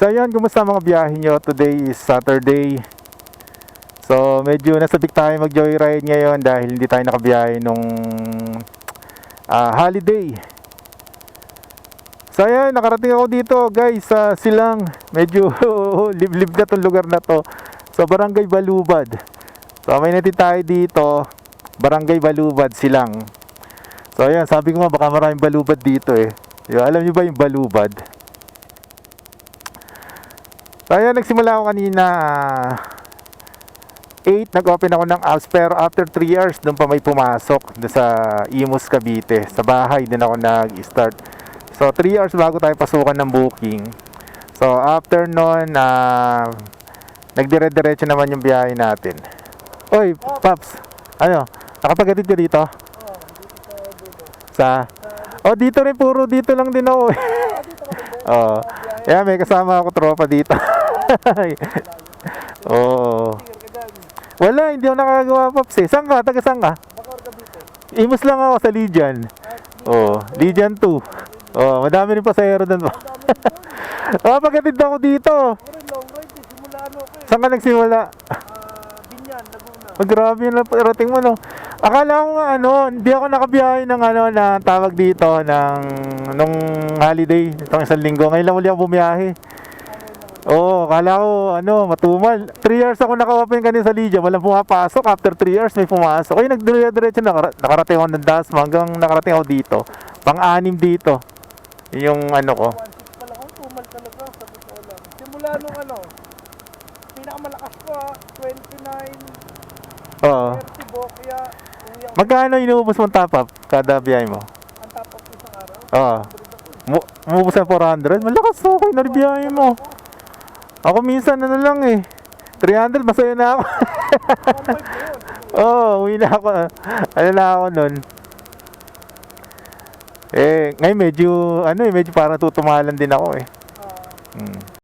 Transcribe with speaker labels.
Speaker 1: So yun, kumusta mga biyahe nyo? Today is Saturday. So medyo nasabik tayo mag joyride ngayon dahil hindi tayo nakabiyahe nung holiday. So ayun, nakarating ako dito guys sa Silang. Medyo liblib na tong lugar na to. So Barangay Balubad. So may natin tayo dito, Barangay Balubad, Silang. So ayun, sabi ko nga baka maraming balubad dito eh. Alam niyo ba yung balubad? So ayun, nagsimula ako kanina 8, nag-open ako ng apps, pero after 3 years doon pa may pumasok doon sa Imus, Cavite. Sa bahay din ako nag-start. So 3 hours bago tayo pasukan ng booking. So after nun, nagdire-diretso naman yung biyahe natin. Oy, Paps, ano? Nakapaghatid ka dito? Sa? Oh, dito rin, puro dito lang din ako. Oh. Yeah, may kasama ako tropa dito. Oh. Wala, hindi ako nakagawa, Paps eh. Saan ka? Taga saan ka? Imus lang ako sa Lijan. Oh, Lijan 2. Oh, madami rin pasahero doon pa. Oh, pagkatid ako dito. Saan ka nagsimula?
Speaker 2: Binyan, Laguna.
Speaker 1: Oh, grabe yun, rating mo no. Akala ko nga hindi ako nakabiyahe ng na tawag dito nung holiday, itong isang linggo. Ngayon lang uli ako bumiyahe. Oo, akala ko matumal. 3 years ako naka-open kanina sa Lydia, walang pumapasok. After 3 years may pumasok. Ay, nagdiretso nakarating ako ng Dasma hanggang nakarating ako dito. Pang-anim dito. Yung ko.
Speaker 2: 1.6 pa lang ako, tumal talaga sa totoo lang. Simula nung pinakamalakas ko 29,
Speaker 1: Oo.
Speaker 2: 30 Bokya, uwi ako.
Speaker 1: Magkano inuubos mong top up kada biyahe mo?
Speaker 2: Ang top up ko isang araw,
Speaker 1: Oo.
Speaker 2: 100 ako.
Speaker 1: Umubos na 400? Malakas, okay na rin biyahe mo. Ako minsan lang eh. 300, masaya na ako.
Speaker 2: 1.5 na yun.
Speaker 1: Oo, uwi na ako. Na ako nun. Ngayon medyo parang tutumalan din ako eh.
Speaker 2: Ah,
Speaker 1: Hmm.